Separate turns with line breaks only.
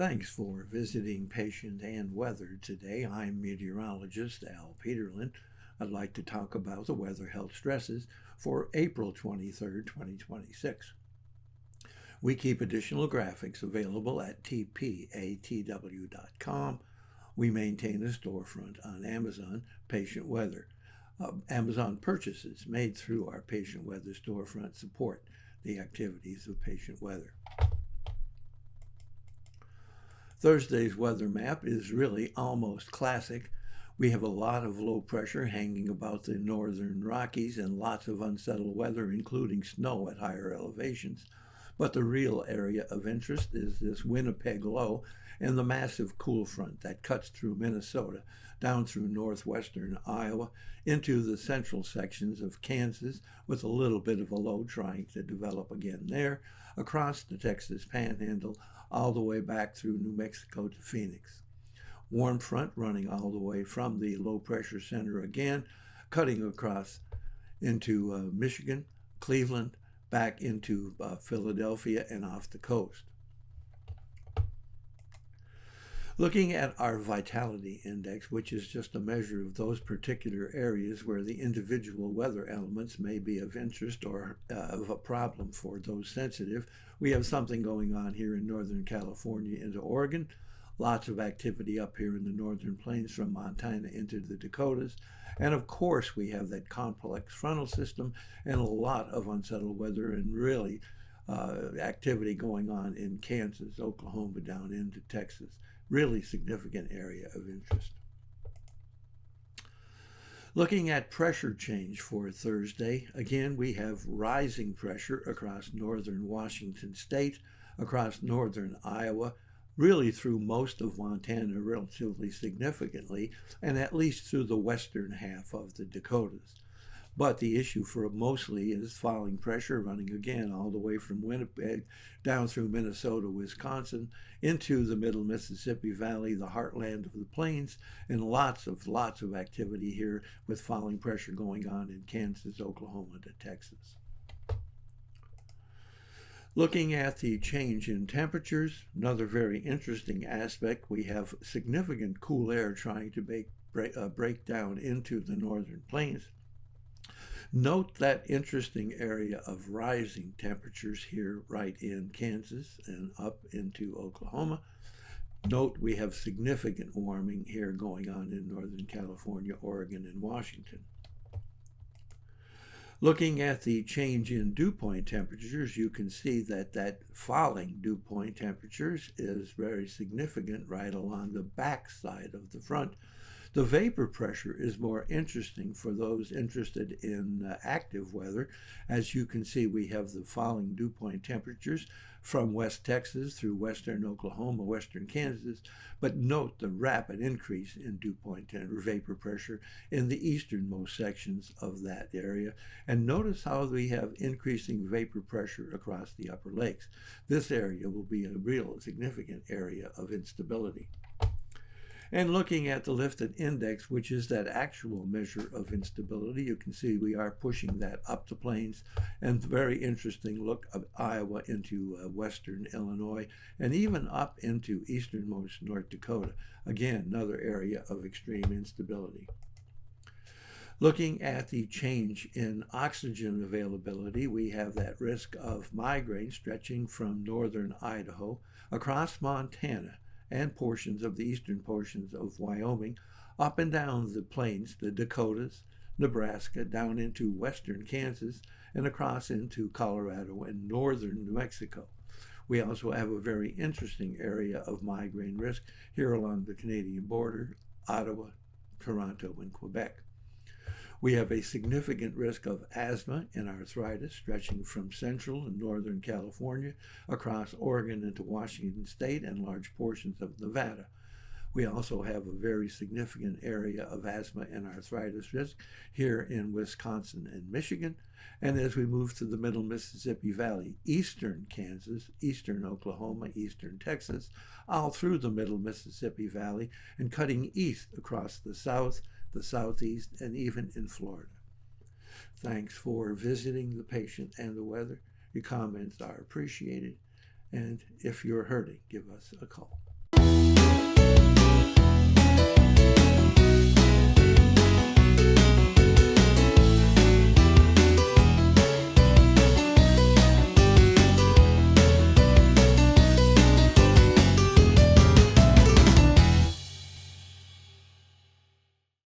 Thanks for visiting Patient and Weather today. I'm meteorologist Al Peterlin. I'd like to talk about the weather health stresses for April 23rd, 2026. We keep additional graphics available at tpatw.com. We maintain a storefront on Amazon, Patient Weather. Amazon purchases made through our Patient Weather storefront support the activities of Patient Weather. Thursday's weather map is really almost classic. We have a lot of low pressure hanging about the northern Rockies and lots of unsettled weather, including snow at higher elevations. But the real area of interest is this Winnipeg low and the massive cool front that cuts through Minnesota, down through northwestern Iowa, into the central sections of Kansas, with a little bit of a low trying to develop again there, across the Texas Panhandle, all the way back through New Mexico to Phoenix. Warm front running all the way from the low pressure center again, cutting across into Michigan, Cleveland, back into Philadelphia and off the coast. Looking at our vitality index, which is just a measure of those particular areas where the individual weather elements may be of interest or of a problem for those sensitive, we have something going on here in Northern California into Oregon. Lots of activity up here in the northern plains from Montana into the Dakotas. And of course, we have that complex frontal system and a lot of unsettled weather and really activity going on in Kansas, Oklahoma, down into Texas. Really significant area of interest. Looking at pressure change for Thursday, again, we have rising pressure across northern Washington state, across northern Iowa, really through most of Montana relatively significantly, and at least through the western half of the Dakotas. But the issue for mostly is falling pressure running again all the way from Winnipeg down through Minnesota, Wisconsin, into the middle Mississippi Valley, the heartland of the plains, and lots of activity here with falling pressure going on in Kansas, Oklahoma to Texas. Looking at the change in temperatures, another very interesting aspect, we have significant cool air trying to break down into the northern plains. Note that interesting area of rising temperatures here right in Kansas and up into Oklahoma. Note we have significant warming here going on in Northern California, Oregon, and Washington. Looking at the change in dew point temperatures, you can see that falling dew point temperatures is very significant right along the back side of the front. The vapor pressure is more interesting for those interested in active weather. As you can see, we have the falling dew point temperatures from West Texas through western Oklahoma, western Kansas, but note the rapid increase in dew point vapor pressure in the easternmost sections of that area. And notice how we have increasing vapor pressure across the upper lakes. This area will be a real significant area of instability. And looking at the lifted index, which is that actual measure of instability, you can see we are pushing that up the plains, and very interesting look of Iowa into western Illinois, and even up into easternmost North Dakota. Again, another area of extreme instability. Looking at the change in oxygen availability, we have that risk of migraine stretching from northern Idaho across Montana and portions of the eastern portions of Wyoming, up and down the plains, the Dakotas, Nebraska, down into western Kansas, and across into Colorado and northern New Mexico. We also have a very interesting area of migraine risk here along the Canadian border, Ottawa, Toronto, and Quebec. We have a significant risk of asthma and arthritis stretching from central and northern California across Oregon into Washington state and large portions of Nevada. We also have a very significant area of asthma and arthritis risk here in Wisconsin and Michigan. And as we move to the middle Mississippi Valley, eastern Kansas, eastern Oklahoma, eastern Texas, all through the middle Mississippi Valley and cutting east across the south, the southeast, and even in Florida. Thanks for visiting the patient and the weather. Your comments are appreciated. And if you're hurting, give us a call.